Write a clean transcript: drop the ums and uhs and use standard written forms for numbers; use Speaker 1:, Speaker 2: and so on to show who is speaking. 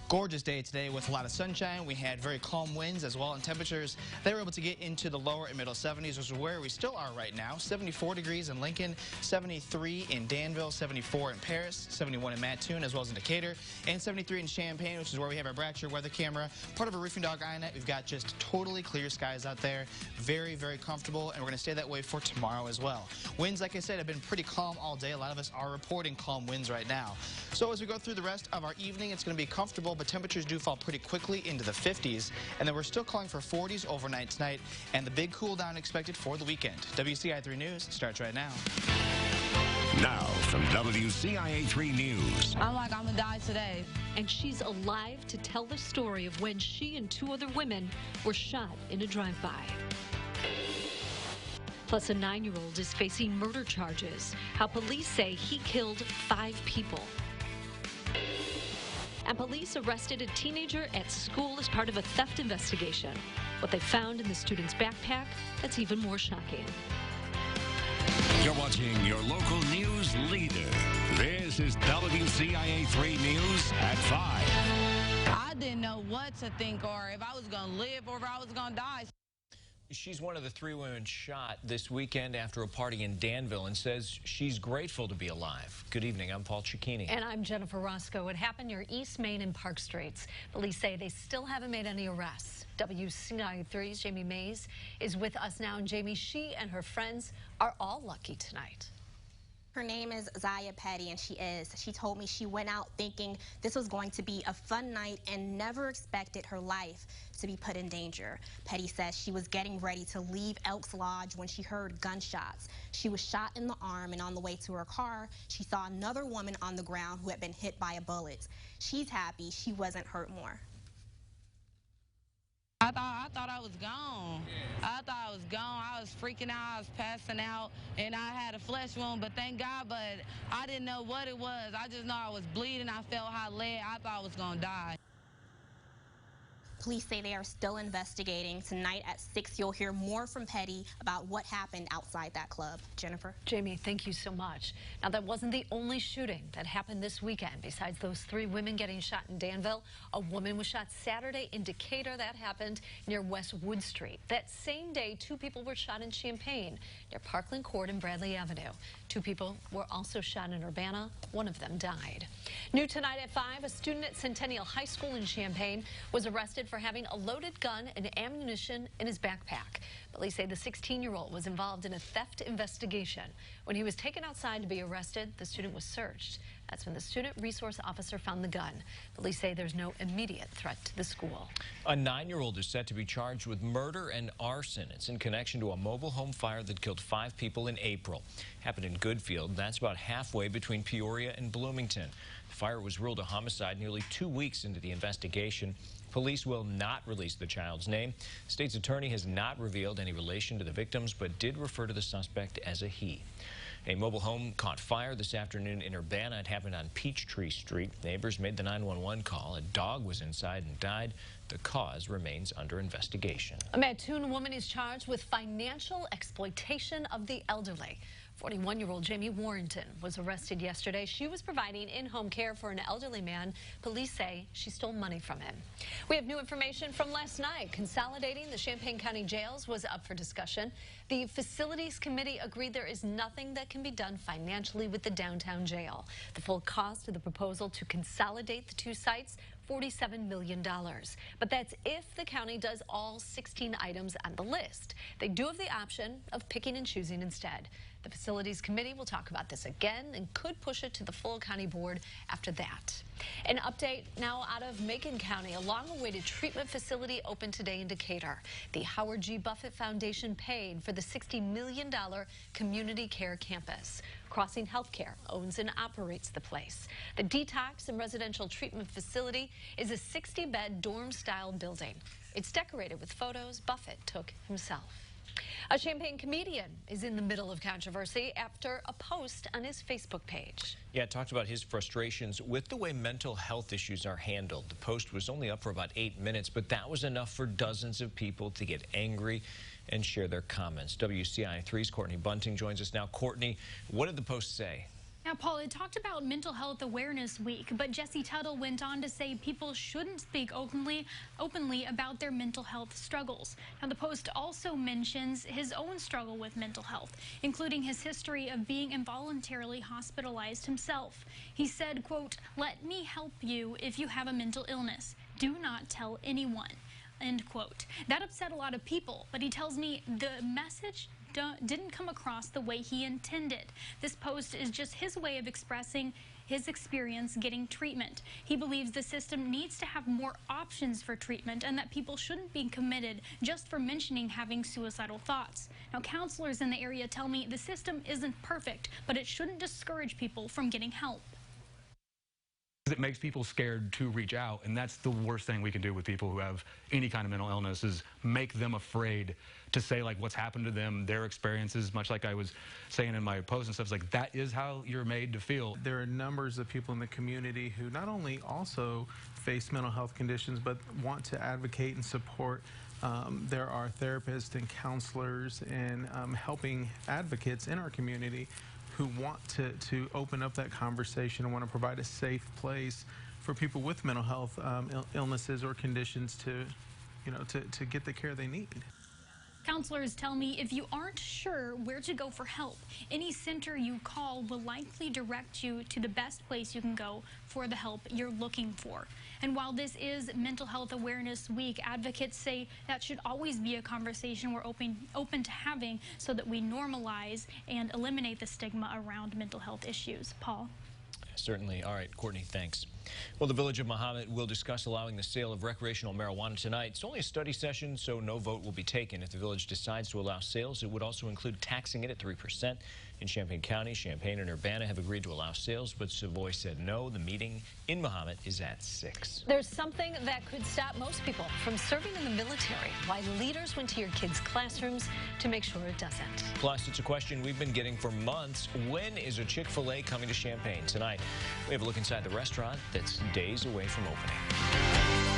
Speaker 1: Gorgeous day today with a lot of sunshine. We had very calm winds as well, and temperatures they were able to get into the lower and middle 70s, which is where we still are right now. 74 degrees in Lincoln, 73 in Danville, 74 in Paris, 71 in Mattoon, as well as in Decatur, and 73 in Champaign, which is where we have our Bracture weather camera. Part of a Roofing Dog INET. We've got just totally clear skies out there. Very, very comfortable, and we're going to stay that way for tomorrow as well. Winds, like I said, have been pretty calm all day. A lot of us are reporting calm winds right now. So as we go through the rest of our evening, it's going to be comfortable, but temperatures do fall pretty quickly into the 50s, and then we're still calling for 40s overnight tonight, and the big cool down expected for the weekend. WCIA3 News starts right now.
Speaker 2: Now from WCIA3 News.
Speaker 3: I'm like, I'm gonna die today.
Speaker 4: And she's alive to tell the story of when she and two other women were shot in a drive-by. Plus, a 9-year-old is facing murder charges. How police say he killed 5 people. And police arrested a teenager at school as part of a theft investigation. What they found in the student's backpack, that's even more shocking.
Speaker 2: You're watching your local news leader. This is WCIA3 News at 5.
Speaker 3: I didn't know what to think, or if I was gonna live or if I was gonna die.
Speaker 5: She's one of the 3 women shot this weekend after a party in Danville and says she's grateful to be alive. Good evening, I'm Paul Cicchini.
Speaker 4: And I'm Jennifer Roscoe. It happened near East Main and Park Streets. Police say they still haven't made any arrests. WCIA3's Jamie Mays is with us now. And Jamie, she and her friends are all lucky tonight.
Speaker 6: Her name is Zaya Petty, and she told me she went out thinking this was going to be a fun night and never expected her life to be put in danger. Petty says she was getting ready to leave Elks Lodge when she heard gunshots. She was shot in the arm, and on the way to her car, she saw another woman on the ground who had been hit by a bullet. She's happy she wasn't hurt more.
Speaker 3: I thought I was gone. I thought I was gone. I was freaking out. I was passing out, and I had a flesh wound, but thank God, but I didn't know what it was. I just know I was bleeding. I felt hot lead. I thought I was going to die.
Speaker 6: Police say they are still investigating. Tonight at 6, you'll hear more from Petty about what happened outside that club. Jennifer?
Speaker 4: Jamie, thank you so much. Now, that wasn't the only shooting that happened this weekend. Besides those 3 women getting shot in Danville, a woman was shot Saturday in Decatur. That happened near West Wood Street. That same day, 2 people were shot in Champaign near Parkland Court and Bradley Avenue. 2 people were also shot in Urbana. 1 of them died. New tonight at 5, a student at Centennial High School in Champaign was arrested for having a loaded gun and ammunition in his backpack. Police say the 16-year-old was involved in a theft investigation. When he was taken outside to be arrested, the student was searched. That's when the student resource officer found the gun. Police say there's no immediate threat to the school.
Speaker 5: A 9-year-old is set to be charged with murder and arson. It's in connection to a mobile home fire that killed 5 people in April. Happened in Goodfield. That's about halfway between Peoria and Bloomington. The fire was ruled a homicide nearly 2 weeks into the investigation. Police will not release the child's name. The state's attorney has not revealed any relation to the victims, but did refer to the suspect as a he. A mobile home caught fire this afternoon in Urbana. It happened on Peachtree Street. Neighbors made the 911 call. A dog was inside and died. The cause remains under investigation.
Speaker 4: A Mattoon woman is charged with financial exploitation of the elderly. 41-year-old Jamie Warrington was arrested yesterday. She was providing in-home care for an elderly man. Police say she stole money from him. We have new information from last night. Consolidating the Champaign County jails was up for discussion. The Facilities Committee agreed there is nothing that can be done financially with the downtown jail. The full cost of the proposal to consolidate the 2 sites, $47 million. But that's if the county does all 16 items on the list. They do have the option of picking and choosing instead. The Facilities Committee will talk about this again and could push it to the full county board after that. An update now out of Macon County. A long-awaited treatment facility opened today in Decatur. The Howard G. Buffett Foundation paid for the $60 million community care campus. Crossing Healthcare owns and operates the place. The detox and residential treatment facility is a 60-bed dorm-style building. It's decorated with photos Buffett took himself. A Champaign comedian is in the middle of controversy after a post on his Facebook page.
Speaker 5: Yeah, talked about his frustrations with the way mental health issues are handled. The post was only up for about 8 minutes, but that was enough for dozens of people to get angry and share their comments. WCIA3's Courtney Bunting joins us now. Courtney, what did the post say?
Speaker 7: Now, Paul, it talked about Mental Health Awareness Week, but Jesse Tuttle went on to say people shouldn't speak openly about their mental health struggles. Now, the post also mentions his own struggle with mental health, including his history of being involuntarily hospitalized himself. He said, quote, "Let me help you if you have a mental illness. Do not tell anyone." End quote. That upset a lot of people, but he tells me the message didn't come across the way he intended. This post is just his way of expressing his experience getting treatment. He believes the system needs to have more options for treatment and that people shouldn't be committed just for mentioning having suicidal thoughts. Now, counselors in the area tell me the system isn't perfect, but it shouldn't discourage people from getting help.
Speaker 8: It makes people scared to reach out, and that's the worst thing we can do with people who have any kind of mental illness, is make them afraid to say like what's happened to them, their experiences, much like I was saying in my post and stuff. It's like, that is how you're made to feel.
Speaker 9: There are numbers of people in the community who not only also face mental health conditions, but want to advocate and support. There are therapists and counselors and helping advocates in our community who want to open up that conversation and want to provide a safe place for people with mental health illnesses or conditions to get the care they need.
Speaker 7: Counselors tell me if you aren't sure where to go for help, any center you call will likely direct you to the best place you can go for the help you're looking for. And while this is Mental Health Awareness Week, advocates say that should always be a conversation we're open to having so that we normalize and eliminate the stigma around mental health issues. Paul?
Speaker 5: Certainly. All right, Courtney, thanks. Well, the Village of Mahomet will discuss allowing the sale of recreational marijuana tonight. It's only a study session, so no vote will be taken. If the village decides to allow sales, it would also include taxing it at 3%. In Champaign County, Champaign and Urbana have agreed to allow sales, but Savoy said no. The meeting in Mahomet is at 6.
Speaker 4: There's something that could stop most people from serving in the military. Why leaders went to your kids' classrooms to make sure it doesn't.
Speaker 5: Plus, it's a question we've been getting for months. When is a Chick-fil-A coming to Champaign? Tonight, we have a look inside the restaurant that's days away from opening.